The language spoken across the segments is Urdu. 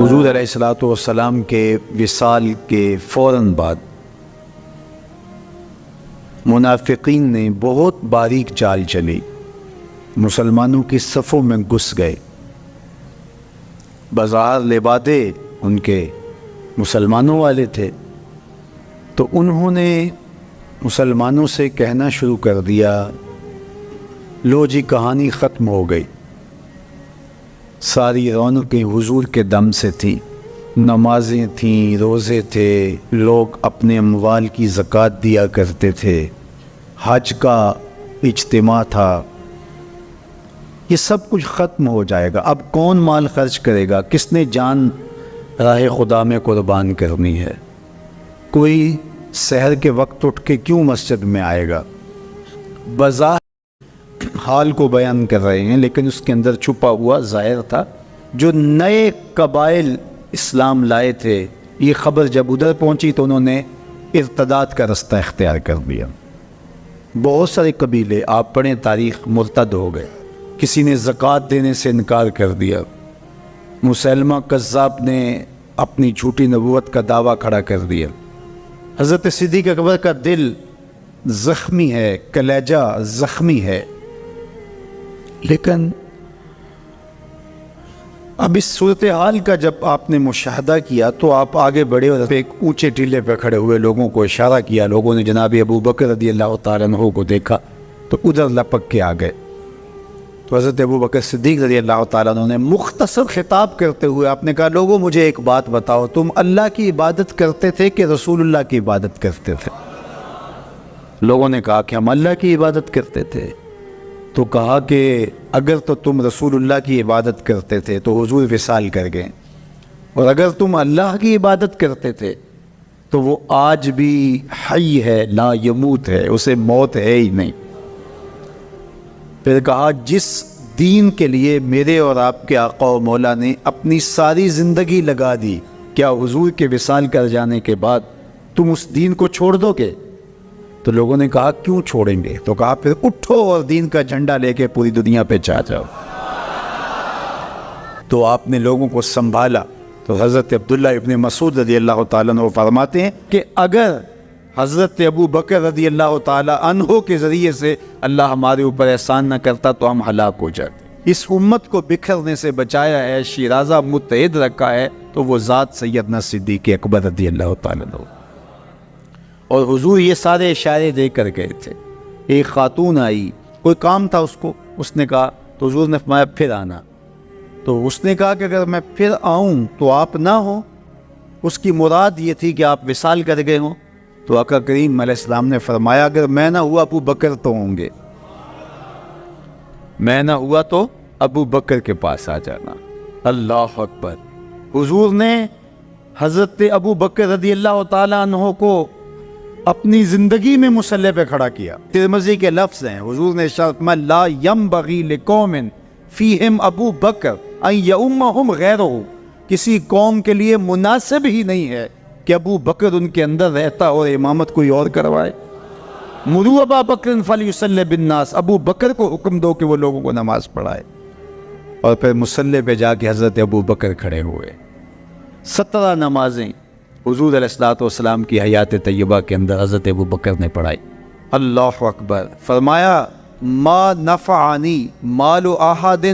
حضور علیہ الصلوۃ والسلام کے وصال کے فوراً بعد منافقین نے بہت باریک چال چلی، مسلمانوں کی صفوں میں گھس گئے۔ بظاہر لبادے ان کے مسلمانوں والے تھے، تو انہوں نے مسلمانوں سے کہنا شروع کر دیا، لو جی کہانی ختم ہو گئی، ساری رونقیں حضور کے دم سے تھیں، نمازیں تھیں، روزے تھے، لوگ اپنے اموال کی زکوٰۃ دیا کرتے تھے، حج کا اجتماع تھا، یہ سب کچھ ختم ہو جائے گا۔ اب کون مال خرچ کرے گا؟ کس نے جان راہ خدا میں قربان کرنی ہے؟ کوئی سحر کے وقت اٹھ کے کیوں مسجد میں آئے گا؟ بظاہر حال کو بیان کر رہے ہیں، لیکن اس کے اندر چھپا ہوا ظاہر تھا۔ جو نئے قبائل اسلام لائے تھے، یہ خبر جب ادھر پہنچی تو انہوں نے ارتداد کا رستہ اختیار کر دیا۔ بہت سارے قبیلے، آپ پڑھیں تاریخ، مرتد ہو گئے، کسی نے زکوٰۃ دینے سے انکار کر دیا، مسیلمہ کذاب نے اپنی جھوٹی نبوت کا دعویٰ کھڑا کر دیا۔ حضرت صدیق اکبر کا دل زخمی ہے، کلیجہ زخمی ہے، لیکن اب اس صورتحال کا جب آپ نے مشاہدہ کیا تو آپ آگے بڑھے اور ایک اونچے ٹیلے پہ کھڑے ہوئے لوگوں کو اشارہ کیا۔ لوگوں نے جناب ابو بکر رضی اللہ تعالیٰ عنہ کو دیکھا تو ادھر لپک کے آ گئے، تو حضرت ابو بکر صدیق رضی اللہ تعالیٰ عنہ نے مختصر خطاب کرتے ہوئے آپ نے کہا، لوگوں مجھے ایک بات بتاؤ، تم اللہ کی عبادت کرتے تھے کہ رسول اللہ کی عبادت کرتے تھے؟ لوگوں نے کہا کہ ہم اللہ کی عبادت کرتے تھے۔ تو کہا کہ اگر تو تم رسول اللہ کی عبادت کرتے تھے تو حضور وصال کر گئے، اور اگر تم اللہ کی عبادت کرتے تھے تو وہ آج بھی حی ہے، لا یموت ہے، اسے موت ہے ہی نہیں۔ پھر کہا، جس دین کے لیے میرے اور آپ کے آقا و مولا نے اپنی ساری زندگی لگا دی، کیا حضور کے وصال کر جانے کے بعد تم اس دین کو چھوڑ دو گے؟ تو لوگوں نے کہا، کیوں چھوڑیں گے؟ تو کہا، پھر اٹھو اور دین کا جھنڈا لے کے پوری دنیا پہ چھا جاؤ۔ تو آپ نے لوگوں کو سنبھالا۔ تو حضرت عبداللہ ابن مسعود رضی اللہ تعالیٰ عنہ فرماتے ہیں کہ اگر حضرت ابو بکر رضی اللہ تعالیٰ عنہ کے ذریعے سے اللہ ہمارے اوپر احسان نہ کرتا تو ہم ہلاک ہو جاتے۔ اس امت کو بکھرنے سے بچایا ہے، شیرازہ متحد رکھا ہے، تو وہ ذات سیدنا صدیق اکبر رضی اللہ تعالیٰ عنہ۔ اور حضور یہ سارے اشارے دے کر گئے تھے۔ ایک خاتون آئی، کوئی کام تھا اس کو، اس نے کہا، تو حضور نے فرمایا پھر آنا۔ تو اس نے کہا کہ اگر میں پھر آؤں تو آپ نہ ہوں، اس کی مراد یہ تھی کہ آپ وصال کر گئے ہوں۔ تو آقا کریم علیہ السلام نے فرمایا، اگر میں نہ ہوا ابو بکر تو ہوں گے، میں نہ ہوا تو ابو بکر کے پاس آ جانا۔ اللہ اکبر۔ حضور نے حضرت ابو بکر رضی اللہ تعالیٰ عنہ کو اپنی زندگی میں مصلی پہ کھڑا کیا۔ ترمذی کے لفظ ہیں، حضور نے ارشاد فرمایا، لا ینبغی لقوم فیہم ابو بکر ان یؤمہم غیرہ، کسی قوم کے لیے مناسب ہی نہیں ہے کہ ابو بکر ان کے اندر رہتا اور امامت کوئی اور کروائے۔ مروا ابا بکر فلیصلی بالناس، ابو بکر کو حکم دو کہ وہ لوگوں کو نماز پڑھائے۔ اور پھر مصلی پہ جا کے حضرت ابو بکر کھڑے ہوئے۔ 17 نمازیں حضور علیہ الصلوۃ والسلام کی حیات طیبہ کے اندر حضرت ابو بکر نے پڑھائی۔ اللہ اکبر۔ فرمایا، ما نفعنی مال احد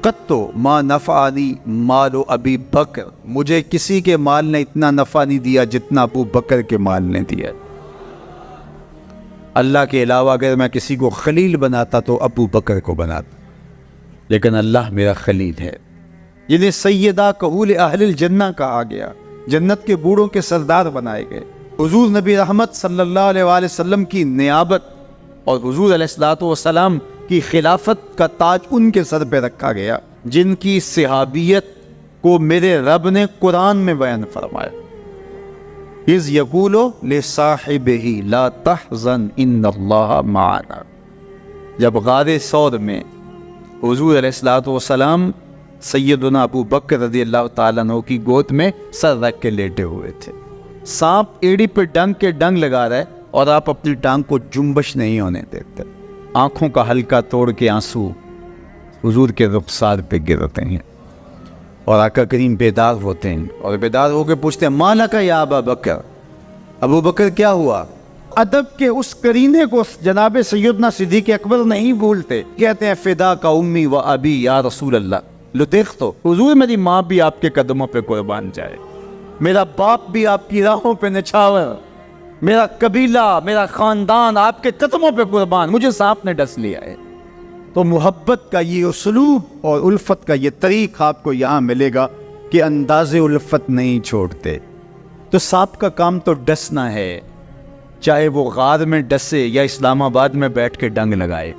قط ما نفعنی مال ابی بکر، مجھے کسی کے مال نے اتنا نفع نہیں دیا جتنا ابو بکر کے مال نے دیا۔ اللہ کے علاوہ اگر میں کسی کو خلیل بناتا تو ابو بکر کو بناتا، لیکن اللہ میرا خلیل ہے، جنہیں سیدہ کہول اہل الجنہ کہا گیا، جنت کے بوڑھوں کے سردار بنائے گئے۔ حضور نبی رحمت صلی اللہ علیہ وآلہ وسلم کی نیابت اور حضور علیہ الصلوۃ والسلام کی خلافت کا تاج ان کے سر پہ رکھا گیا، جن کی صحابیت کو میرے رب نے قرآن میں بیان فرمایا، اذ یقول لصاحبہ لا تحزن ان اللہ معنا۔ جب غار ثور میں حضور علیہ الصلوۃ والسلام سیدنا ابو بکر رضی اللہ تعالیٰ عنہ کی گود میں سر رکھ کے لیٹے ہوئے تھے، سانپ ایڑی پہ ڈنگ کے ڈنگ لگا رہا ہے اور آپ اپنی ٹانگ کو جنبش نہیں ہونے دیتے، آنکھوں کا ہلکا توڑ کے آنسو حضور کے رخسار پہ گرتے ہیں۔ اور آقا کریم بیدار ہوتے ہیں اور بیدار ہو کے پوچھتے ہیں مالا کا یا ابا بکر، ابو بکر کیا ہوا؟ ادب کے اس کرینے کو جناب سیدنا صدیق اکبر نہیں بھولتے، کہتے ہیں فدا کا امی و ابی یا رسول اللہ، لو دیکھ تو حضور میری ماں بھی آپ کے قدموں پہ قربان جائے، میرا باپ بھی آپ کی راہوں پہ نچھاور، میرا قبیلہ میرا خاندان آپ کے قدموں پہ قربان، مجھے سانپ نے ڈس لیا ہے۔ تو محبت کا یہ اسلوب اور الفت کا یہ طریق آپ کو یہاں ملے گا کہ انداز الفت نہیں چھوڑتے۔ تو سانپ کا کام تو ڈسنا ہے، چاہے وہ غار میں ڈسے یا اسلام آباد میں بیٹھ کے ڈنگ لگائے،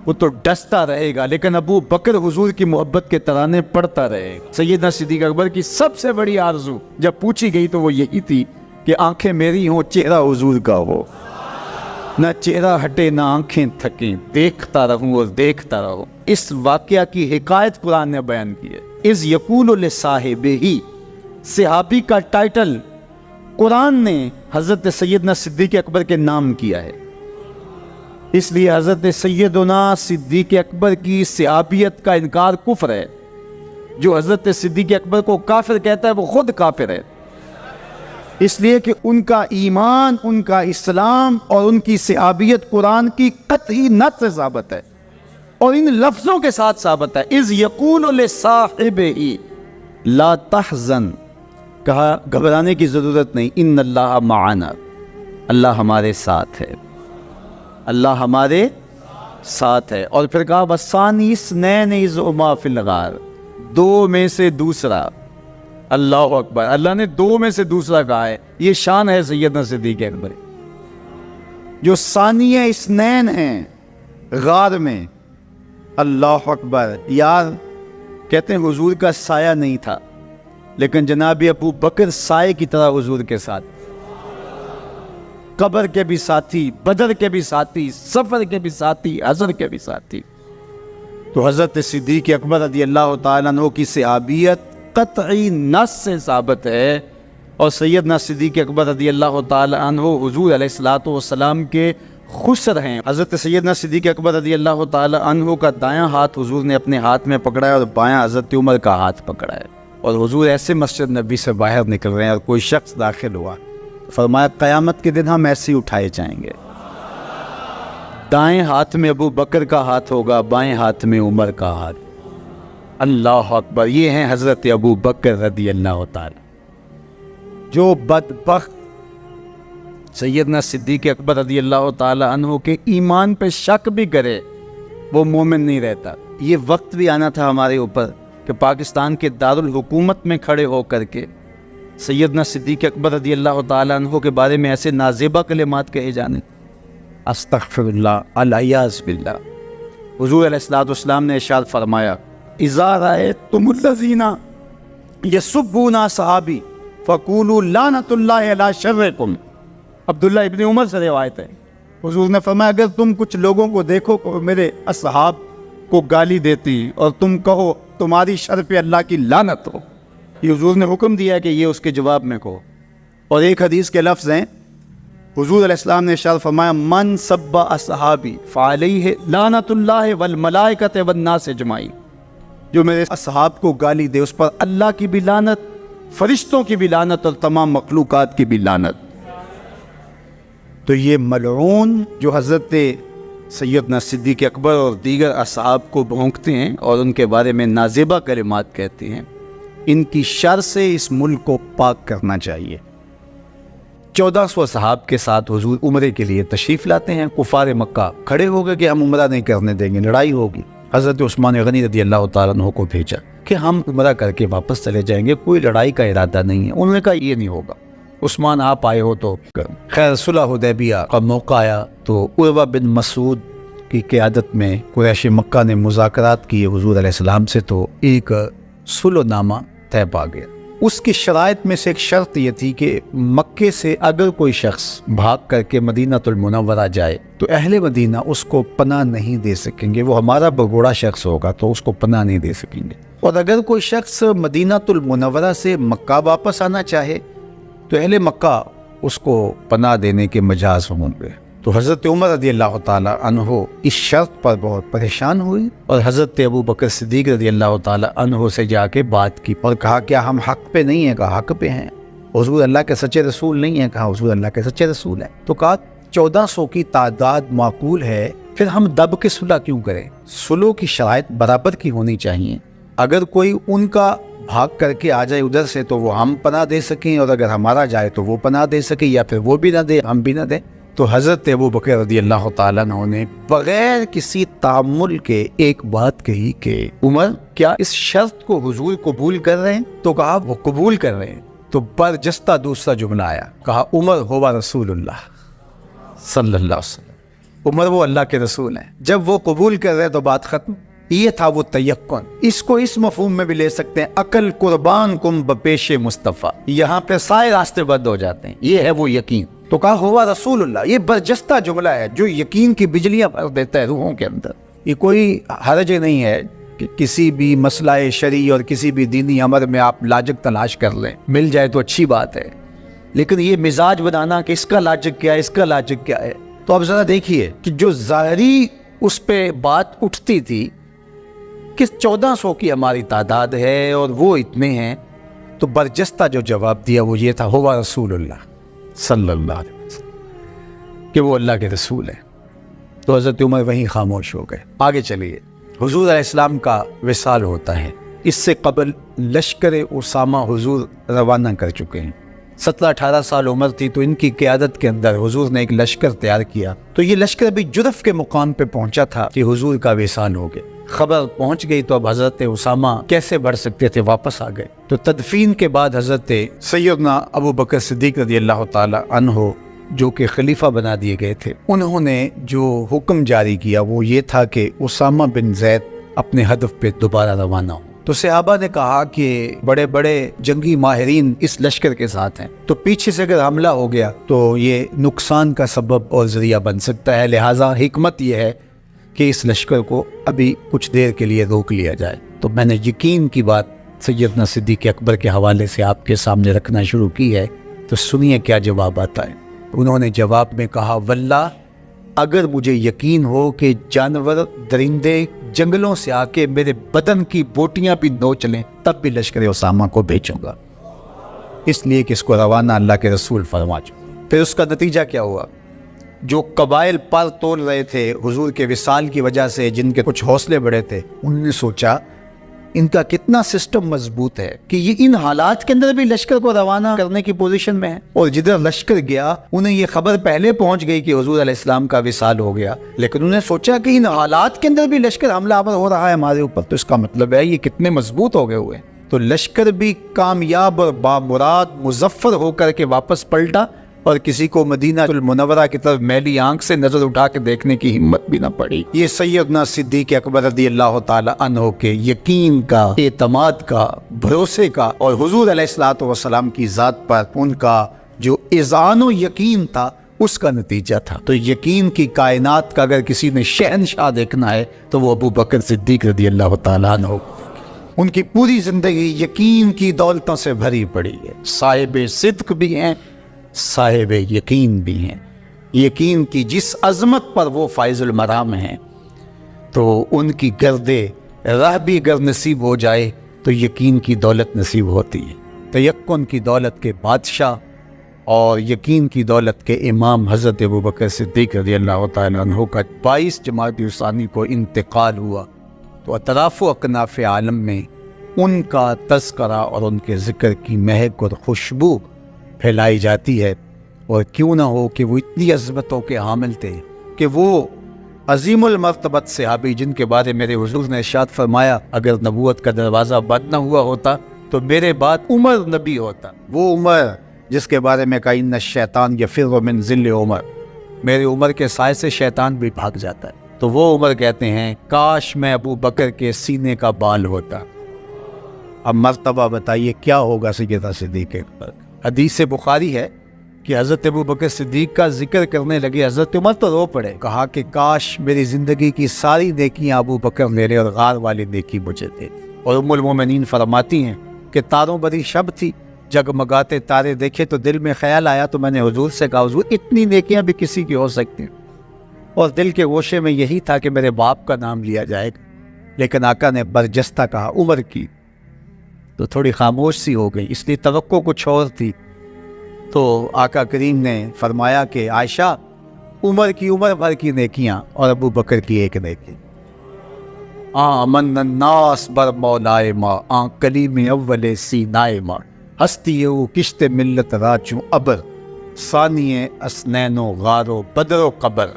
وہ تو ڈستا رہے گا، لیکن ابو بکر حضور کی محبت کے ترانے پڑھتا رہے گا۔ سیدنا صدیق اکبر کی سب سے بڑی آرزو جب پوچھی گئی تو وہ یہی تھی کہ آنکھیں میری ہوں، چہرہ حضور کا ہو، نہ چہرہ ہٹے نہ آنکھیں تھکیں، دیکھتا رہوں اور دیکھتا رہوں۔ اس واقعہ کی حکایت قرآن نے بیان کی ہے۔ اذ یقول لصاحبہ، صحابی کا ٹائٹل قرآن نے حضرت سیدنا صدیق اکبر کے نام کیا ہے، اس لیے حضرت سیدنا صدیق اکبر کی صحابیت کا انکار کفر ہے۔ جو حضرت صدیق اکبر کو کافر کہتا ہے وہ خود کافر ہے، اس لیے کہ ان کا ایمان، ان کا اسلام اور ان کی صحابیت قرآن کی قطعی نص سے ثابت ہے اور ان لفظوں کے ساتھ ثابت ہے۔ اذ یقول لصاحبہ لا تحزن، کہا گھبرانے کی ضرورت نہیں، ان اللہ معنا، اللہ ہمارے ساتھ ہے، اللہ ہمارے ساتھ ہے۔ اور پھر کہا وَالثَّانِي اثْنَيْنِ إِذْ هُمَا فِي الْغَارِ، دو میں سے دوسرا، اللہ اکبر، اللہ نے دو میں سے دوسرا کہا ہے، یہ شان ہے سیدنا صدیق اکبر، جو ثانیہ اثنین ہیں غار میں۔ اللہ اکبر، یار کہتے ہیں حضور کا سایہ نہیں تھا، لیکن جناب ابو بکر سائے کی طرح حضور کے ساتھ، قبر کے بھی ساتھی، بدر کے بھی ساتھی، سفر کے بھی ساتھی، حضر کے بھی ساتھی۔ تو حضرت صدیق اکبر رضی اللہ تعالیٰ عنہ کی صحابیت قطعی نص سے ثابت ہے، اور سیدنا صدیق اکبر رضی اللہ تعالیٰ عنہ حضور علیہ الصلوۃ والسلام کے خسر ہیں۔ حضرت سیدنا صدیق اکبر رضی اللہ تعالیٰ عنہ کا دایاں ہاتھ حضور نے اپنے ہاتھ میں پکڑا ہے اور بایاں حضرت عمر کا ہاتھ پکڑا ہے، اور حضور ایسے مسجد نبی سے باہر نکل رہے ہیں اور کوئی شخص داخل ہوا، فرمایا قیامت کے دن ہم ایسے ہی اٹھائے جائیں گے، دائیں ہاتھ میں ابو بکر کا ہاتھ ہوگا، بائیں ہاتھ میں عمر کا ہاتھ۔ اللہ اکبر، یہ ہیں حضرت ابو بکر رضی اللہ تعالی۔ جو بدبخت سیدنا صدیق اکبر رضی اللہ تعالی عنہ کے ایمان پہ شک بھی کرے وہ مومن نہیں رہتا۔ یہ وقت بھی آنا تھا ہمارے اوپر کہ پاکستان کے دارالحکومت میں کھڑے ہو کر کے سیدنا صدیق اکبر رضی اللہ تعالی عنہ کے بارے میں ایسے نازیبہ کلمات کہے جانے، استغفر اللہ، العیاذ باللہ۔ حضور علیہ الصلوۃ والسلام نے ارشاد فرمایا اذا رأیتم الذین یسبون صحابی فقولوا لعنۃ اللہ علی شرکم۔ عبداللہ ابن عمر سے روایت ہے، حضور نے فرمایا اگر تم کچھ لوگوں کو دیکھو کہ میرے اصحاب کو گالی دیتی اور تم کہو تمہاری شر پہ اللہ کی لعنت ہو، یہ حضور نے حکم دیا ہے کہ یہ اس کے جواب میں کہو۔ اور ایک حدیث کے لفظ ہیں، حضور علیہ السلام نے ارشاد فرمایا من سب اصحابی فعلیہ لعنت اللہ والملائکۃ والناس اجمعین، جو میرے اصحاب کو گالی دے اس پر اللہ کی بھی لعنت، فرشتوں کی بھی لعنت اور تمام مخلوقات کی بھی لعنت۔ تو یہ ملعون جو حضرت سیدنا صدیق اکبر اور دیگر اصحاب کو بھونکتے ہیں اور ان کے بارے میں نازیبہ کلمات کہتے ہیں، ان کی شر سے اس ملک کو پاک کرنا چاہیے۔ 1400 صحاب کے ساتھ حضور عمرے کے لیے تشریف لاتے ہیں، کفار مکہ کھڑے ہو گئے کہ ہم عمرہ نہیں کرنے دیں گے، لڑائی ہوگی۔ حضرت عثمان غنی رضی اللہ تعالیٰ عنہ کو بھیجا کہ ہم عمرہ کر کے واپس چلے جائیں گے، کوئی لڑائی کا ارادہ نہیں ہے۔ انہوں نے کہا یہ نہیں ہوگا، عثمان آپ آئے ہو تو خیر۔ صلح حدیبیہ کا موقع آیا تو عروہ بن مسعود کی قیادت میں قریش مکہ نے مذاکرات کیے حضور علیہ السلام سے، تو ایک صلح نامہ طے پا گیا۔ اس کی شرائط میں سے ایک شرط یہ تھی کہ مکے سے اگر کوئی شخص بھاگ کر کے مدینہ المنورہ جائے تو اہل مدینہ اس کو پناہ نہیں دے سکیں گے، وہ ہمارا بگوڑا شخص ہوگا تو اس کو پناہ نہیں دے سکیں گے۔ اور اگر کوئی شخص مدینہ المنورہ سے مکہ واپس آنا چاہے تو اہل مکہ اس کو پناہ دینے کے مجاز ہوں گے۔ تو حضرت عمر رضی اللہ تعالیٰ عنہ اس شرط پر بہت پریشان ہوئی اور حضرت ابو بکر صدیق رضی اللہ تعالیٰ عنہ سے جا کے بات کی اور کہا کیا ہم حق پہ نہیں ہیں؟ کہا حق پہ ہیں۔ حضور اللہ کے سچے رسول نہیں ہیں؟ کہا حضور اللہ کے سچے رسول ہیں۔ تو کہا 1400 کی تعداد معقول ہے، پھر ہم دب کے صلح کیوں کریں؟ صلح کی شرائط برابر کی ہونی چاہیے، اگر کوئی ان کا بھاگ کر کے آ جائے ادھر سے تو وہ ہم پناہ دے سکیں، اور اگر ہمارا جائے تو وہ پناہ دے سکیں، یا پھر وہ بھی نہ دے ہم بھی نہ دیں۔ تو حضرت ابو بکر رضی اللہ تعالیٰ عنہ نے بغیر کسی تعامل کے ایک بات کہی کہ عمر کیا اس شرط کو حضور قبول کر رہے ہیں؟ تو کہا وہ قبول کر رہے ہیں۔ تو برجستہ دوسرا جملہ آیا، کہا عمر ہوا رسول اللہ صلی اللہ علیہ وسلم، عمر وہ اللہ کے رسول ہیں۔ جب وہ قبول کر رہے تو بات ختم۔ یہ تھا وہ تیقن۔ اس کو اس مفہوم میں بھی لے سکتے ہیں، عقل قربان کم بپیش مصطفیٰ، یہاں پہ سارے راستے بند ہو جاتے ہیں، یہ ہے وہ یقین۔ تو کہا ہوا رسول اللہ، یہ برجستہ جملہ ہے جو یقین کی بجلیاں بھر دیتا ہے روحوں کے اندر۔ یہ کوئی حرج نہیں ہے کہ کسی بھی مسئلہ شرعی اور کسی بھی دینی امر میں آپ لاجک تلاش کر لیں، مل جائے تو اچھی بات ہے، لیکن یہ مزاج بنانا کہ اس کا لاجک کیا ہے، اس کا لاجک کیا ہے۔ تو اب ذرا دیکھیے کہ جو ظاہری اس پہ بات اٹھتی تھی کہ 1400 کی ہماری تعداد ہے اور وہ اتنے ہیں، تو برجستہ جو جواب دیا وہ یہ تھا ہوا رسول اللہ صلی اللہ علیہ وسلم، کہ وہ اللہ کے رسول ہیں۔ تو حضرت عمر وہیں خاموش ہو گئے۔ آگے چلیے، حضور علیہ السلام کا وصال ہوتا ہے۔ اس سے قبل لشکر اسامہ حضور روانہ کر چکے ہیں۔ 17-18 سال عمر تھی تو ان کی قیادت کے اندر حضور نے ایک لشکر تیار کیا۔ تو یہ لشکر ابھی جرف کے مقام پہ پہنچا تھا کہ حضور کا وصال ہو گیا۔ خبر پہنچ گئی تو اب حضرت اسامہ کیسے بڑھ سکتے تھے، واپس آ گئے۔ تو تدفین کے بعد حضرت سیدنا ابو بکر صدیق رضی اللہ تعالی عنہ جو کہ خلیفہ بنا دیے گئے تھے، انہوں نے جو حکم جاری کیا وہ یہ تھا کہ اسامہ بن زید اپنے ہدف پہ دوبارہ روانہ ہو۔ تو صحابہ نے کہا کہ بڑے بڑے جنگی ماہرین اس لشکر کے ساتھ ہیں، تو پیچھے سے اگر حملہ ہو گیا تو یہ نقصان کا سبب اور ذریعہ بن سکتا ہے، لہٰذا حکمت یہ ہے کہ اس لشکر کو ابھی کچھ دیر کے لیے روک لیا جائے۔ تو میں نے یقین کی بات سیدنا صدیق اکبر کے حوالے سے آپ کے سامنے رکھنا شروع کی ہے، تو سنیے کیا جواب آتا ہے۔ انہوں نے جواب میں کہا واللہ اگر مجھے یقین ہو کہ جانور درندے جنگلوں سے آ کے میرے بدن کی بوٹیاں بھی نوچ لیں تب بھی لشکر اسامہ کو بھیجوں گا، اس لیے کہ اس کو روانہ اللہ کے رسول فرما چکے۔ پھر اس کا نتیجہ کیا ہوا؟ جو قبائل پر توڑ رہے تھے حضور کے وصال کی وجہ سے، جن کے کچھ حوصلے بڑے تھے، انہوں نے سوچا ان کا کتنا سسٹم مضبوط ہے کہ یہ ان حالات کے اندر بھی لشکر کو روانہ کرنے کی پوزیشن میں ہے، اور جدھر لشکر گیا انہیں یہ خبر پہلے پہنچ گئی کہ حضور علیہ السلام کا وصال ہو گیا، لیکن انہوں نے سوچا کہ ان حالات کے اندر بھی لشکر حملہ آور ہو رہا ہے ہمارے اوپر، تو اس کا مطلب ہے یہ کتنے مضبوط ہو گئے ہوئے ہیں۔ تو لشکر بھی کامیاب اور بامراد مظفر ہو کر کے واپس پلٹا، اور کسی کو مدینہ المنورہ کی طرف میلی آنکھ سے نظر اٹھا کے دیکھنے کی ہمت بھی نہ پڑی۔ یہ سیدنا صدیق اکبر رضی اللہ تعالی عنہ کے یقین کا، اعتماد کا، بھروسے کا، اور حضور علیہ الصلوۃ والسلام کی ذات پر ان کا جو اذعان و یقین تھا اس کا نتیجہ تھا۔ تو یقین کی کائنات کا اگر کسی نے شہنشاہ دیکھنا ہے تو وہ ابو بکر صدیق رضی اللہ تعالی عنہ، ان کی پوری زندگی یقین کی دولتوں سے بھری پڑی ہے، صاحب صدق بھی ہیں، صاحب یقین بھی ہیں۔ یقین کی جس عظمت پر وہ فائز المرام ہیں، تو ان کی گرد راہ بھی اگر نصیب ہو جائے تو یقین کی دولت نصیب ہوتی ہے۔ تیقن کی دولت کے بادشاہ اور یقین کی دولت کے امام حضرت ابو بکر صدیق رضی اللہ تعالیٰ عنہ کا 22 جمادی الثانی کو انتقال ہوا، تو اطراف و اکناف عالم میں ان کا تذکرہ اور ان کے ذکر کی مہک اور خوشبو پھیلائی جاتی ہے۔ اور کیوں نہ ہو کہ وہ اتنی عظمتوں کے حامل تھے کہ وہ عظیم المرتبت صحابی جن کے بارے میرے حضور نے ارشاد فرمایا اگر نبوت کا دروازہ بند نہ ہوا ہوتا تو میرے بعد عمر نبی ہوتا، وہ عمر جس کے بارے میں کہا ان الشیطان یفر من ذل عمر، میرے عمر کے سائے سے شیطان بھی بھاگ جاتا ہے۔ تو وہ عمر کہتے ہیں کاش میں ابو بکر کے سینے کا بال ہوتا۔ اب مرتبہ بتائیے کیا ہوگا سیدنا صدیق اکبر۔ حدیث بخاری ہے کہ حضرت ابو بکر صدیق کا ذکر کرنے لگے، حضرت عمر تو رو پڑے، کہا کہ کاش میری زندگی کی ساری نیکیاں ابو بکر لے لے اور غار والی نیکی مجھے دے۔ اور ام المومنین فرماتی ہیں کہ تاروں بری شب تھی، جگمگاتے تارے دیکھے تو دل میں خیال آیا، تو میں نے حضور سے کہا حضور اتنی نیکیاں بھی کسی کی ہو سکتی ہیں، اور دل کے گوشے میں یہی تھا کہ میرے باپ کا نام لیا جائے گا، لیکن آقا نے برجستہ کہا عمر کی، تو تھوڑی خاموش سی ہو گئی، اس لیے توقع کچھ اور تھی۔ تو آقا کریم نے فرمایا کہ عائشہ عمر کی عمر بھر کی نیکیاں اور ابو بکر کی ایک نیکی۔ آمن الناس بر مولائے ماں آن کلیم اول سینائے ماں ہستی او کشت ملت راچوں ابر ثانی اسنین و غار و بدر و قبر۔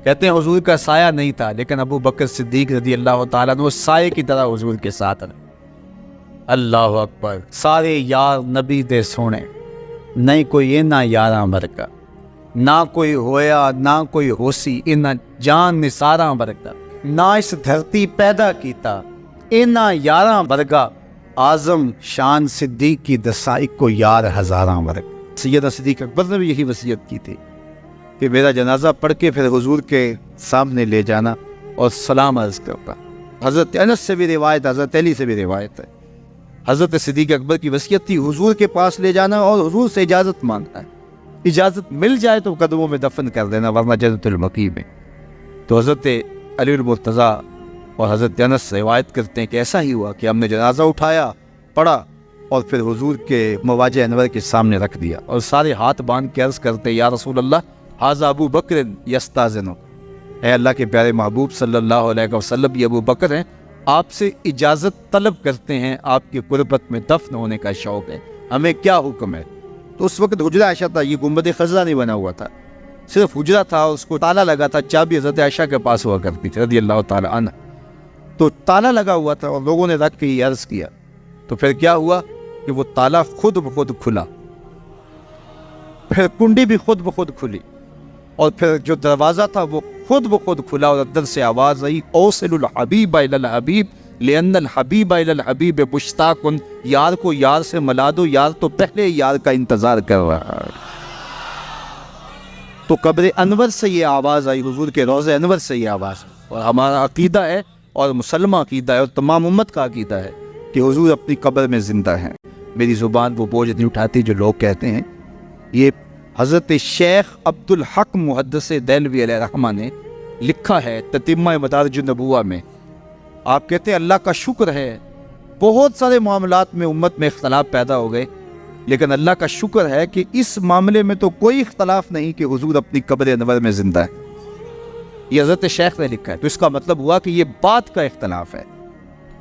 کہتے ہیں حضور کا سایہ نہیں تھا، لیکن ابو بکر صدیق رضی اللہ تعالیٰ عنہ سائے کی طرح حضور کے ساتھ رہے۔ اللہ اکبر، سارے یار نبی دے سونے، نہیں کوئی اینا یاراں ورگا، نہ کوئی ہویا نہ کوئی ہوسی، اینا جان نثاراں ورگا، نہ اس دھرتی پیدا کیتا اینا یاراں ورگا، اعظم شان صدیق کی دسا کو یار ہزاراں ورگا۔ سیدنا صدیق اکبر نے بھی یہی وصیت کی تھی کہ میرا جنازہ پڑھ کے پھر حضور کے سامنے لے جانا اور سلام عرض کرنا۔ حضرت انس سے بھی روایت، حضرت علی سے بھی روایت ہے، حضرت صدیق اکبر کی وصیت تھی حضور کے پاس لے جانا اور حضور سے اجازت مانگنا ہے، اجازت مل جائے تو قدموں میں دفن کر دینا، ورنہ جنت البقیع میں۔ تو حضرت علی المرتضیٰ اور حضرت انس روایت کرتے ہیں کہ ایسا ہی ہوا کہ ہم نے جنازہ اٹھایا، پڑھا اور پھر حضور کے مواجہ انور کے سامنے رکھ دیا، اور سارے ہاتھ باندھ کے عرض کرتے یا رسول اللہ ھذا ابو بکر یستاذن، اے اللہ کے پیارے محبوب صلی اللہ علیہ وسلم، یہ ابو بکر ہیں، آپ سے اجازت طلب کرتے ہیں، آپ کی قربت میں دفن ہونے کا شوق ہے، ہمیں کیا حکم ہے؟ تو اس وقت حجرہ عائشہ تھا، یہ گنبد خضرا نہیں بنا ہوا تھا، صرف حجرہ تھا، اس کو تالا لگا تھا، چابی حضرت عائشہ کے پاس ہوا کرتی تھی رضی اللہ تعالی عنہ، تو تالا لگا ہوا تھا اور لوگوں نے رکھ کے یہ عرض کیا، تو پھر کیا ہوا کہ وہ تالا خود بخود کھلا، پھر کنڈی بھی خود بخود کھلی، اور پھر جو دروازہ تھا وہ خود بخود کھلا، اور اندر سے آواز آئی اوصل الحبیب الی الحبیب لأن الحبیب الی الحبیب مشتاق، یار کو یار سے ملا دو، یار تو پہلے یار کا انتظار کر رہا ہے۔ تو قبر انور سے یہ آواز آئی، حضور کے روضہ انور سے یہ آواز، اور ہمارا عقیدہ ہے اور مسلمہ عقیدہ ہے اور تمام امت کا عقیدہ ہے کہ حضور اپنی قبر میں زندہ ہیں۔ میری زبان وہ بوجھ نہیں اٹھاتی جو لوگ کہتے ہیں، یہ حضرت شیخ عبد الحق محدث دہلوی علیہ رحمہ نے لکھا ہے تتمہ مدارج النبوہ میں، آپ کہتے ہیں اللہ کا شکر ہے بہت سارے معاملات میں امت میں اختلاف پیدا ہو گئے، لیکن اللہ کا شکر ہے کہ اس معاملے میں تو کوئی اختلاف نہیں کہ حضور اپنی قبر انور میں زندہ ہے۔ یہ حضرت شیخ نے لکھا ہے، تو اس کا مطلب ہوا کہ یہ بات کا اختلاف ہے،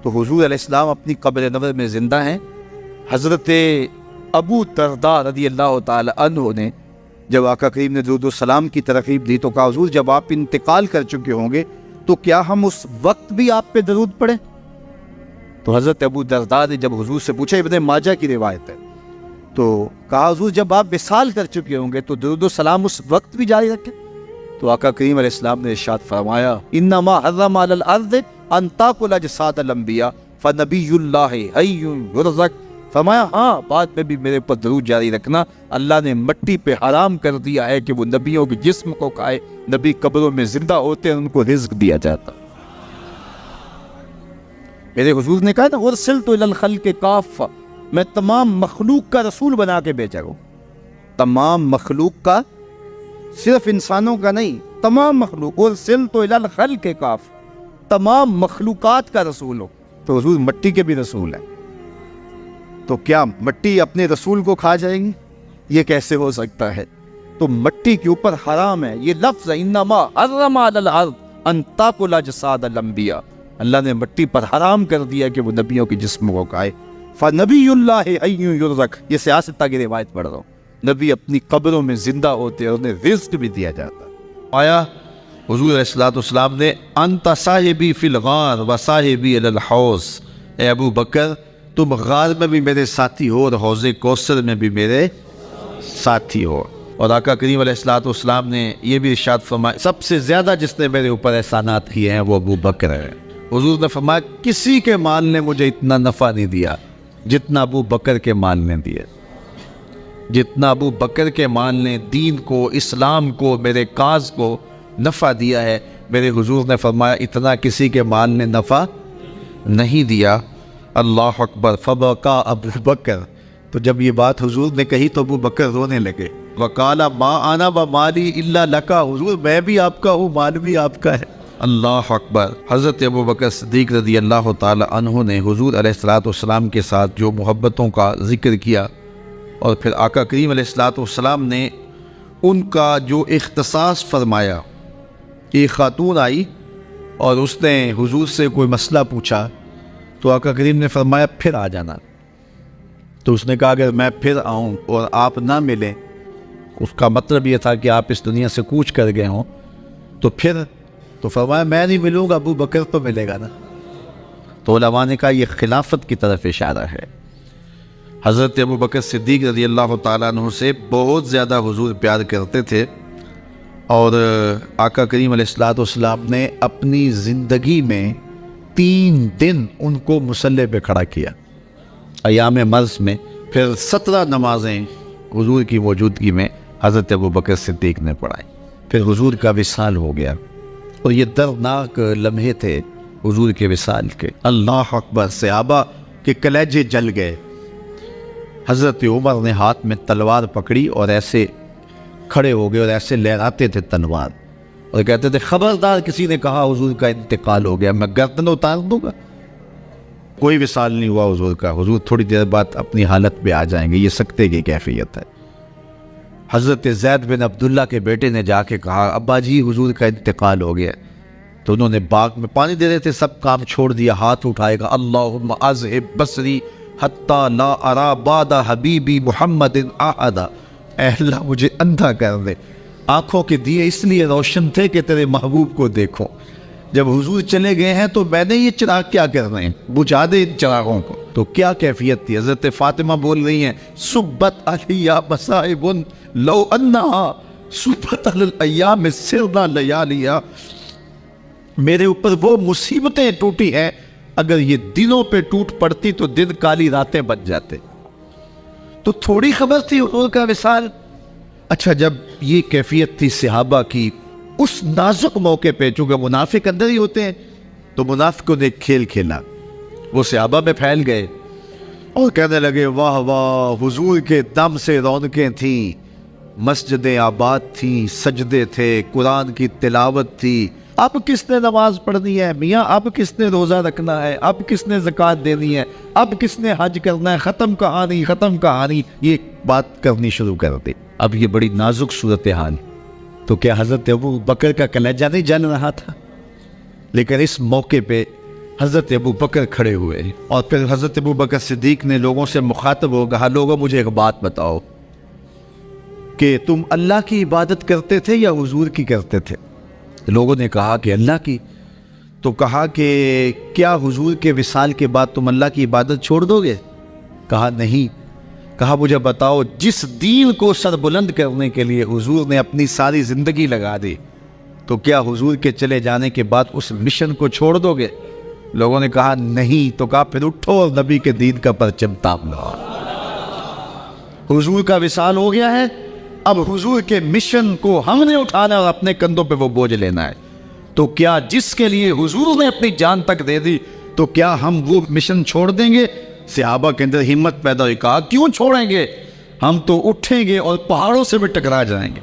تو حضور علیہ السلام اپنی قبر انور میں زندہ ہیں۔ حضرت ابو درداء رضی اللہ تعالی عنہ نے جب آقا کریم نے درود و سلام کی ترغیب دی تو کہا حضور جب آپ انتقال کر چکے ہوں گے تو کیا ہم اس وقت بھی آپ پہ درود پڑھیں؟ تو حضرت ابو درداء نے جب حضور سے پوچھا، ابن ماجہ کی روایت ہے، تو کہا حضور جب آپ وصال کر چکے ہوں گے تو درود و سلام اس وقت بھی جاری رکھیں؟ تو آقا کریم علیہ السلام نے ارشاد فرمایا انما حرم علی الارض ان تاکل اجساد الانبیاء فنبی اللہ حی یرزق، فرمایا ہاں بعد میں بھی میرے پر درود جاری رکھنا، اللہ نے مٹی پہ حرام کر دیا ہے کہ وہ نبیوں کے جسم کو کھائے، نبی قبروں میں زندہ ہوتے ہیں، ان کو رزق دیا جاتا۔ میرے حضور نے کہا نا ارسلت الی الخلق کافہ، میں تمام مخلوق کا رسول بنا کے بھیجا ہوں، تمام مخلوق کا، صرف انسانوں کا نہیں، تمام مخلوق، ارسلت الی الخلق کافہ، تمام مخلوقات کا رسول ہو۔ تو حضور مٹی کے بھی رسول ہیں، تو کیا مٹی اپنے رسول کو کھا جائے گی؟ یہ کیسے ہو سکتا ہے؟ تو مٹی کے اوپر حرام ہے، یہ لفظ ہے انما حرم علی الارض ان تاکل اجساد الانبیاء، اللہ نے مٹی پر حرام کر دیا کہ وہ نبیوں کے جسم کو کھائے۔ فنبی اللہ حی یرزق، یہ سیاستہ کی روایت پڑھ رہا ہوں، نبی اپنی قبروں میں زندہ ہوتے اور انہیں رزق بھی دیا جاتا۔ آیا حضور علیہ السلام نے انت صاحبی فی الغار و صاحبی علی الحوض، اے ابو بکر تم غار میں بھی میرے ساتھی ہو اور حوض کوثر میں بھی میرے ساتھی ہو۔ اور آقا کریم علیہ السلام نے یہ بھی ارشاد فرمایا سب سے زیادہ جس نے میرے اوپر احسانات کیے ہیں وہ ابو بکر ہے۔ حضور نے فرمایا کسی کے مال نے مجھے اتنا نفع نہیں دیا جتنا ابو بکر کے مال نے دیا، جتنا ابو بکر کے مال نے دین کو، اسلام کو، میرے کاز کو نفع دیا ہے، میرے حضور نے فرمایا اتنا کسی کے مال نے نفع نہیں دیا۔ اللہ اکبر، فبکا ابو بکر، تو جب یہ بات حضور نے کہی تو ابو بکر رونے لگے. وقال ما انا ومالی الا لکا، حضور میں بھی آپ کا ہوں، مال بھی آپ کا ہے. اللہ اکبر. حضرت ابو بکر صدیق رضی اللہ تعالی عنہ نے حضور علیہ الصلوۃ والسلام کے ساتھ جو محبتوں کا ذکر کیا، اور پھر آقا کریم علیہ الصلوۃ والسلام نے ان کا جو اختصاص فرمایا. ایک خاتون آئی اور اس نے حضور سے کوئی مسئلہ پوچھا تو آقا کریم نے فرمایا پھر آ جانا. تو اس نے کہا اگر میں پھر آؤں اور آپ نہ ملیں، اس کا مطلب یہ تھا کہ آپ اس دنیا سے کوچ کر گئے ہوں، تو پھر تو فرمایا میں نہیں ملوں گا، ابو بکر تو ملے گا نا. تو علماء نے کہا یہ خلافت کی طرف اشارہ ہے. حضرت ابو بکر صدیق رضی اللہ تعالیٰ عنہ سے بہت زیادہ حضور پیار کرتے تھے، اور آقا کریم علیہ الصلوۃ والسلام نے اپنی زندگی میں 3 دن ان کو مصلی پہ کھڑا کیا ایام مرض میں. پھر 17 نمازیں حضور کی موجودگی میں حضرت ابو بکر صدیق نے پڑھائی. پھر حضور کا وصال ہو گیا، اور یہ دردناک لمحے تھے حضور کے وصال کے. اللہ اکبر. صحابہ کے کلیجے جل گئے. حضرت عمر نے ہاتھ میں تلوار پکڑی اور ایسے کھڑے ہو گئے اور ایسے لہراتے تھے تلوار، اور کہتے تھے خبردار کسی نے کہا حضور کا انتقال ہو گیا میں گردن اتار دوں گا. کوئی وصال نہیں ہوا حضور کا. حضور تھوڑی دیر بعد اپنی حالت پہ آ جائیں گے. یہ سکتے کی کیفیت ہے. حضرت زید بن عبداللہ کے بیٹے نے جا کے کہا ابا جی حضور کا انتقال ہو گیا. تو انہوں نے باغ میں پانی دے رہے تھے، سب کام چھوڑ دیا، ہاتھ اٹھائے گا اللہم اذہب بصری حتی لا ارا بعد حبیبی محمد احدا. اے اللہ مجھے اندھا کر دے. آنکھوں کے دیے اس لیے روشن تھے کہ تیرے محبوب کو دیکھوں. جب حضور چلے گئے ہیں تو میں نے یہ چراغ کیا کر رہے ہیں، بجھا دے ان چراغوں کو. تو کیا کیفیت تھی. حضرت فاطمہ بول رہی ہیں صبت علی مصائب لو انہا صبت علی الایام سرنا لیالیا، میرے اوپر وہ مصیبتیں ٹوٹی ہیں اگر یہ دنوں پہ ٹوٹ پڑتی تو دن کالی راتیں بن جاتے. تو تھوڑی خبر تھی حضور کا وصال. اچھا جب یہ کیفیت تھی صحابہ کی اس نازک موقع پہ، چونکہ منافق اندر ہی ہوتے ہیں، تو منافقوں نے کھیل کھیلا. وہ صحابہ میں پھیل گئے اور کہنے لگے واہ واہ حضور کے دم سے رونقیں تھیں، مسجدیں آباد تھیں، سجدے تھے، قرآن کی تلاوت تھی. اب کس نے نماز پڑھنی ہے میاں، اب کس نے روزہ رکھنا ہے، اب کس نے زکوٰۃ دینی ہے، اب کس نے حج کرنا ہے، ختم کہانی ختم کہانی، یہ بات کرنی شروع کر دی. اب یہ بڑی نازک صورتحال. تو کیا حضرت ابو بکر کا کلیجہ نہیں جل رہا تھا؟ لیکن اس موقع پہ حضرت ابو بکر کھڑے ہوئے، اور پھر حضرت ابو بکر صدیق نے لوگوں سے مخاطب ہو کہا لوگوں مجھے ایک بات بتاؤ کہ تم اللہ کی عبادت کرتے تھے یا حضور کی کرتے تھے؟ لوگوں نے کہا کہ اللہ کی. تو کہا کہ کیا حضور کے وصال کے بعد تم اللہ کی عبادت چھوڑ دو گے؟ کہا نہیں. کہا مجھے بتاؤ جس دین کو سر بلند کرنے کے لیے حضور نے اپنی ساری زندگی لگا دی، تو کیا حضور کے چلے جانے کے بعد اس مشن کو چھوڑ دو گے؟ لوگوں نے کہا نہیں. تو کہا پھر اٹھو اور نبی کے دین کا پرچم تام لو. حضور کا وصال ہو گیا ہے، اب حضور کے مشن کو ہم نے اٹھانا اور اپنے کندھوں پہ وہ بوجھ لینا ہے. تو کیا جس کے لیے حضور نے اپنی جان تک دے دی، تو کیا ہم وہ مشن چھوڑ دیں گے؟ صحابہ کے اندر ہمت پیدا ہوئی. کہا کیوں چھوڑیں گے، ہم تو اٹھیں گے اور پہاڑوں سے بھی ٹکرا جائیں گے.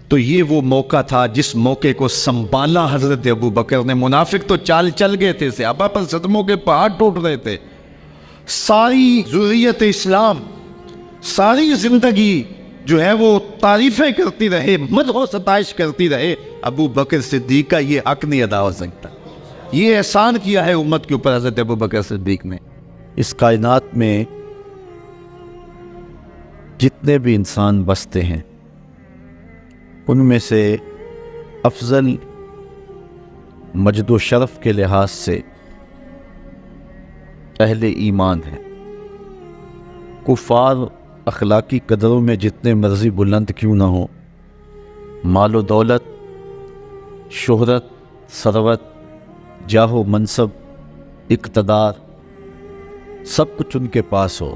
تو یہ وہ موقع تھا جس موقع کو سنبھالا حضرت ابو بکر نے. منافق تو چال چل گئے تھے، صحابہ پر صدموں کے پہاڑ ٹوٹ رہے تھے. ساری ذریت اسلام ساری زندگی جو ہے وہ تعریفیں کرتی رہے، مدح و ستائش کرتی رہے. ابو بکر صدیق کا یہ حق نہیں ادا ہو سکتا. یہ احسان کیا ہے امت کے اوپر حضرت ابو بکر صدیق نے. اس کائنات میں جتنے بھی انسان بستے ہیں ان میں سے افضل مجد و شرف کے لحاظ سے اہل ایمان ہیں. کفار اخلاقی قدروں میں جتنے مرضی بلند کیوں نہ ہو، مال و دولت، شہرت، ثروت، جاہ و منصب، اقتدار، سب کچھ ان کے پاس ہو،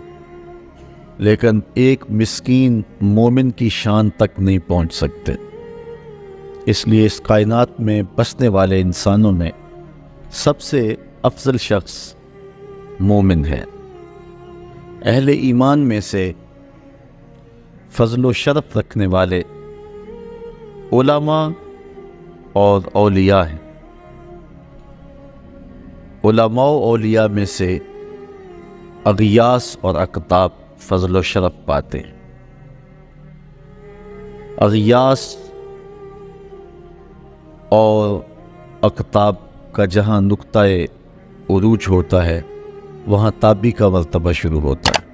لیکن ایک مسکین مومن کی شان تک نہیں پہنچ سکتے. اس لیے اس کائنات میں بسنے والے انسانوں میں سب سے افضل شخص مومن ہے. اہل ایمان میں سے فضل و شرف رکھنے والے علماء اور اولیاء ہیں۔ علماء و اولیاء میں سے اغیاث اور اقطاب فضل و شرف پاتے ہیں۔ اغیاث اور اقطاب کا جہاں نقطۂ عروج ہوتا ہے وہاں تابی کا مرتبہ شروع ہوتا ہے،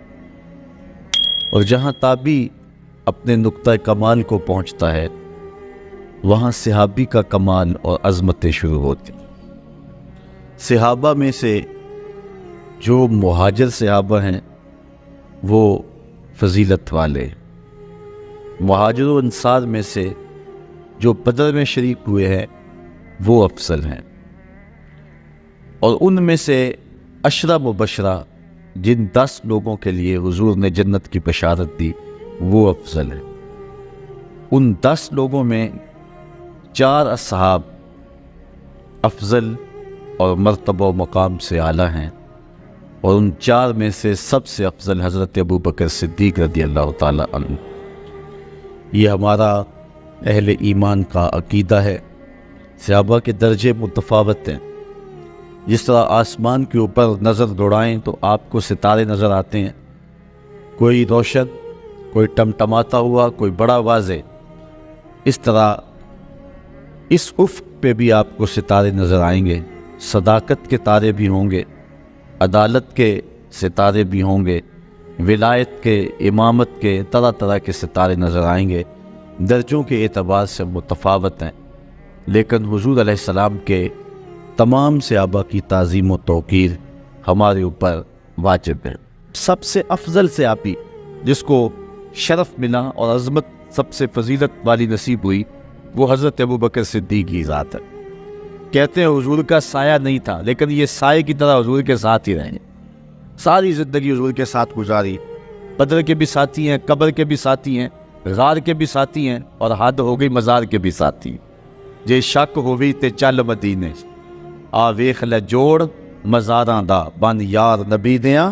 اور جہاں تابی اپنے نقطۂ کمال کو پہنچتا ہے وہاں صحابی کا کمال اور عظمتیں شروع ہوتی ہیں۔ صحابہ میں سے جو مہاجر صحابہ ہیں وہ فضیلت والے ہیں۔ مہاجر و انصار میں سے جو بدر میں شریک ہوئے ہیں وہ افضل ہیں، اور ان میں سے عشرہ مبشرہ جن 10 لوگوں کے لیے حضور نے جنت کی بشارت دی وہ افضل ہیں۔ ان 10 لوگوں میں 4 اصحاب افضل اور مرتبہ و مقام سے اعلیٰ ہیں، اور ان 4 میں سے سب سے افضل حضرت ابو بکر صدیق رضی اللہ تعالیٰ عنہ۔ یہ ہمارا اہل ایمان کا عقیدہ ہے۔ صحابہ کے درجے متفاوت ہیں۔ جس طرح آسمان کے اوپر نظر دوڑائیں تو آپ کو ستارے نظر آتے ہیں، کوئی روشن، کوئی ٹمٹماتا ہوا، کوئی بڑا واضح، اس طرح اس افق پہ بھی آپ کو ستارے نظر آئیں گے۔ صداقت کے تارے بھی ہوں گے، عدالت کے ستارے بھی ہوں گے، ولایت کے، امامت کے، طرح طرح کے ستارے نظر آئیں گے۔ درجوں کے اعتبار سے متفاوت ہیں، لیکن حضور علیہ السلام کے تمام صحابہ کی تعظیم و توقیر ہمارے اوپر واجب ہے۔ سب سے افضل صحابی جس کو شرف ملا اور عظمت سب سے فضیلت والی نصیب ہوئی وہ حضرت ابو بکر صدیق کی ذات ہے۔ کہتے ہیں حضور کا سایہ نہیں تھا، لیکن یہ سائے کی طرح حضور کے ساتھ ہی رہے، ساری زندگی حضور کے ساتھ گزاری۔ بدر کے بھی ساتھی ہیں، قبر کے بھی ساتھی ہیں، غار کے بھی ساتھی ہیں، اور حد ہو گئی مزار کے بھی ساتھی۔ جے شک ہووی تے چل مدینے آ ویخ لے جوڑ مزاراں دا بن یار نبی دیاں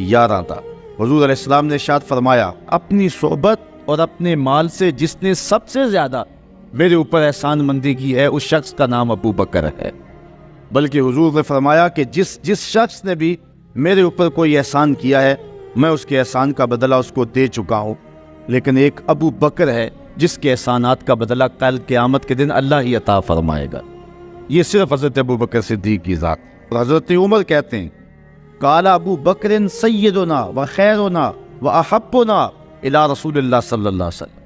یاراں دا۔ حضور علیہ السلام نے ارشاد فرمایا، اپنی صحبت اور اپنے مال سے جس نے سب سے زیادہ میرے اوپر احسان مندی کی ہے اس شخص کا نام ابو بکر ہے۔ بلکہ حضور نے فرمایا کہ جس شخص نے بھی میرے اوپر کوئی احسان کیا ہے میں اس کے احسان کا بدلہ اس کو دے چکا ہوں، لیکن ایک ابو بکر ہے جس کے احسانات کا بدلہ کل قیامت کے دن اللہ ہی عطا فرمائے گا۔ یہ صرف حضرت ابو بکر صدیق کی ذات۔ اور حضرت عمر کہتے ہیں، قال ابو بکر سیدنا و خیرنا و احبنا الی رسول اللہ صلی اللہ علیہ وسلم۔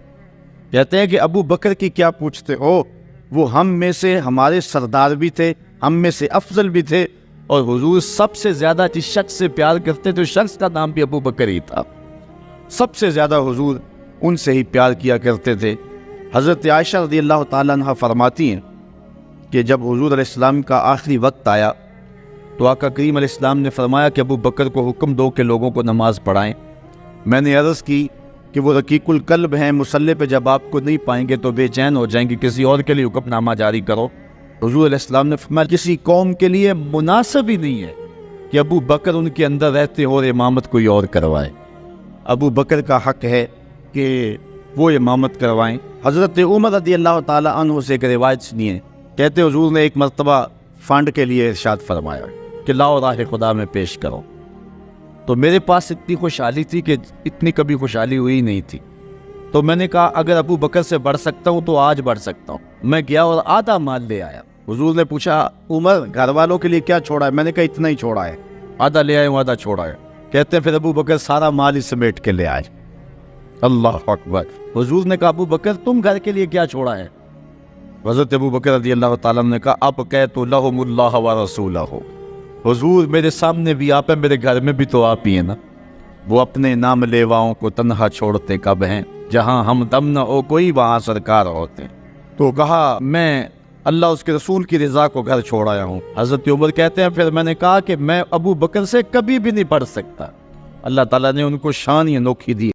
کہتے ہیں کہ ابو بکر کی کیا پوچھتے ہو، وہ ہم میں سے ہمارے سردار بھی تھے، ہم میں سے افضل بھی تھے، اور حضور سب سے زیادہ جس شخص سے پیار کرتے تھے اس شخص کا نام بھی ابو بکر ہی تھا۔ سب سے زیادہ حضور ان سے ہی پیار کیا کرتے تھے۔ حضرت عائشہ رضی اللہ تعالیٰ عنہ فرماتی ہیں کہ جب حضور علیہ السلام کا آخری وقت آیا تو آقا کریم علیہ السلام نے فرمایا کہ ابو بکر کو حکم دو کہ لوگوں کو نماز پڑھائیں۔ میں نے عرض کی کہ وہ رقیق القلب ہیں، مصلی پہ جب آپ کو نہیں پائیں گے تو بے چین ہو جائیں گے، کسی اور کے لیے حکم نامہ جاری کرو۔ حضور علیہ السلام نے فرمایا کسی قوم کے لیے مناسب ہی نہیں ہے کہ ابو بکر ان کے اندر رہتے اور امامت کوئی اور کروائے۔ ابو بکر کا حق ہے کہ وہ امامت کروائیں۔ حضرت عمر رضی اللہ تعالیٰ عنہ سے ایک روایت سنیے، کہتے حضور نے ایک مرتبہ فنڈ کے لیے ارشاد فرمایا کہ لاؤ راہ خدا میں پیش کرو، تو میرے پاس اتنی خوشحالی تھی کہ اتنی کبھی خوشحالی ہوئی نہیں تھی۔ تو میں نے کہا اگر ابو بکر سے بڑھ سکتا ہوں تو آج بڑھ سکتا ہوں۔ میں گیا اور آدھا مال لے آیا۔ حضور نے پوچھا عمر گھر والوں کے لیے کیا چھوڑا ہے؟ میں نے کہا اتنا ہی چھوڑا ہے، آدھا لے آیا ہوں، آدھا چھوڑا ہے۔ کہتے ہیں پھر ابو بکر سارا مال ہی سمیٹ کے لے آئے۔ اللہ اکبر۔ حضور نے کہا ابو بکر تم گھر کے لیے کیا چھوڑا ہے؟ حضرت ابو بکر رضی اللہ تعالیٰ نے کہا اب کہت لہم اللہ و رسولہ، حضور میرے سامنے بھی آپ ہیں، میرے گھر میں بھی تو آپ ہی ہیں نا۔ وہ اپنے نام لیواؤں کو تنہا چھوڑتے کب ہیں، جہاں ہم دم نہ ہو کوئی وہاں سرکار ہوتے ہیں۔ تو کہا میں اللہ اس کے رسول کی رضا کو گھر چھوڑ آیا ہوں۔ حضرت عمر کہتے ہیں پھر میں نے کہا کہ میں ابو بکر سے کبھی بھی نہیں پڑھ سکتا۔ اللہ تعالیٰ نے ان کو شان ہی انوکھی دی۔